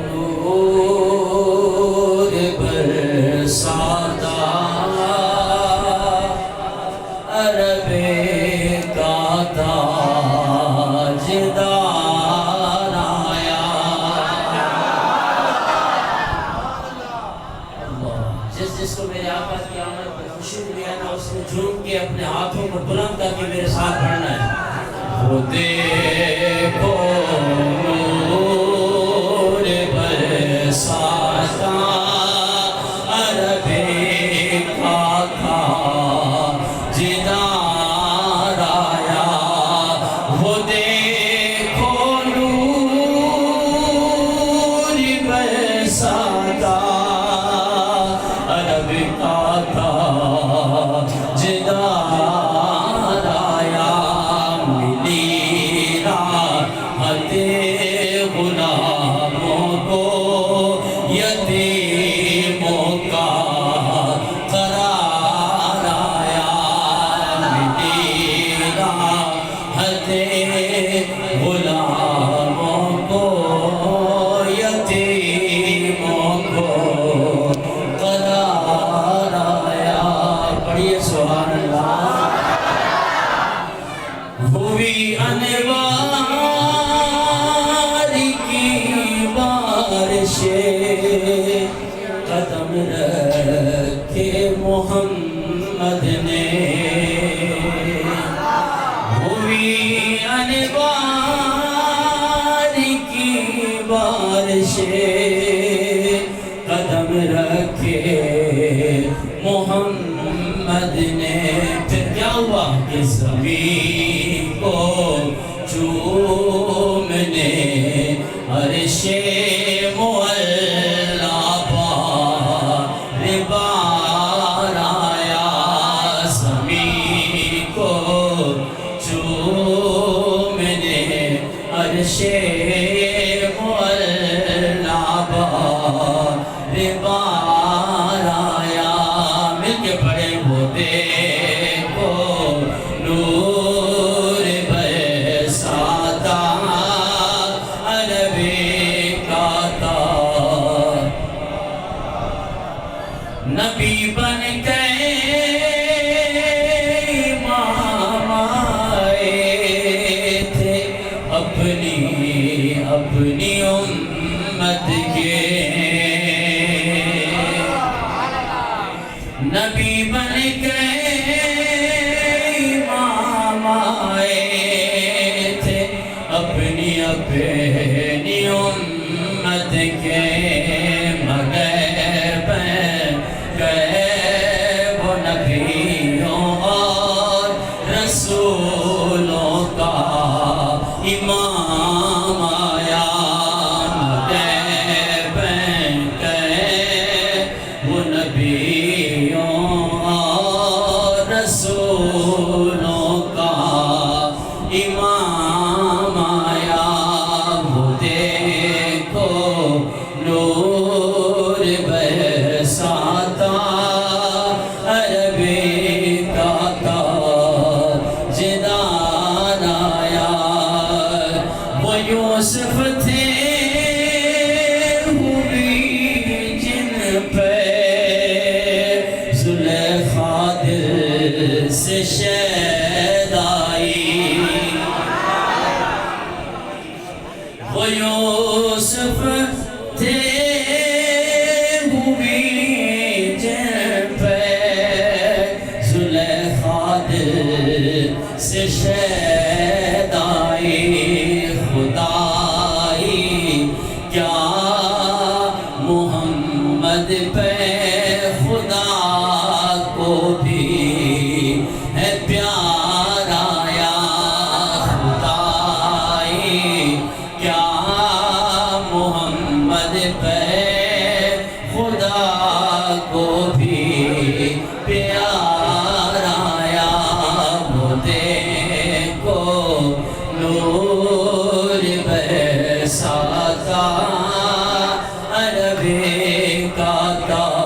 نور برساتا عرب کا تاجدار آیا۔ جس کو میرے آقا کی آمد پر خوشی ملی ہے نا، اس نے جھوم کے اپنے ہاتھوں کو بلند کر کے میرے ساتھ پڑھنا ہے۔ وہ دیکھو نور برساتا عرب کا تاجدار آیا۔ وہ دیکھو نور برساتا عرب کا تاجدار آیا۔ ملی راحت غلاموں کو، یتیموں کا قرار آیا۔ ملی راحت غلاموں کو، یتیموں کو قرار آیا۔ پڑھیے سبحان اللہ۔ ہوئی انوار کی بارشیں، قدم رکھے محمد نے۔ ہوئی انوار کی بارشیں، قدم رکھے محمد نے۔ پھر کیا ہوا کہ زمین کو چومنے عرش معلا بار بار آیا۔ زمین کو چومنے عرش معلا بار بار آیا۔ مل کے پڑھیں وہ دیکھو نور برساتا عرب کا تاج۔ نبی بن گئے امام آئے تھے اپنی امت کے۔ نبی بن گئے امام آئے تھے اپنی امت کے، مگر بن گئے وہ نبیوں اور رسولوں کا امام آیا۔ مگر بن گئے وہ نبیوں اور رسولوں کا امام آیا۔ وہ دیکھو نور برساتا عرب کا تاجدار آیا۔ وہ یوسف تھے ہوئی جن پہ زلیخا دل سے شید آئی۔ وہ یوسف تھے ہوئی جن پہ زلیخا دل سے شید آئی۔ خدائی کیا محمد پہ خدا کو بھی ہے پیار آیا۔ خدائی کیا محمد پہ خدا کو بھی پیار آیا۔ وہ دیکھو نور برساتا عرب کا تاج۔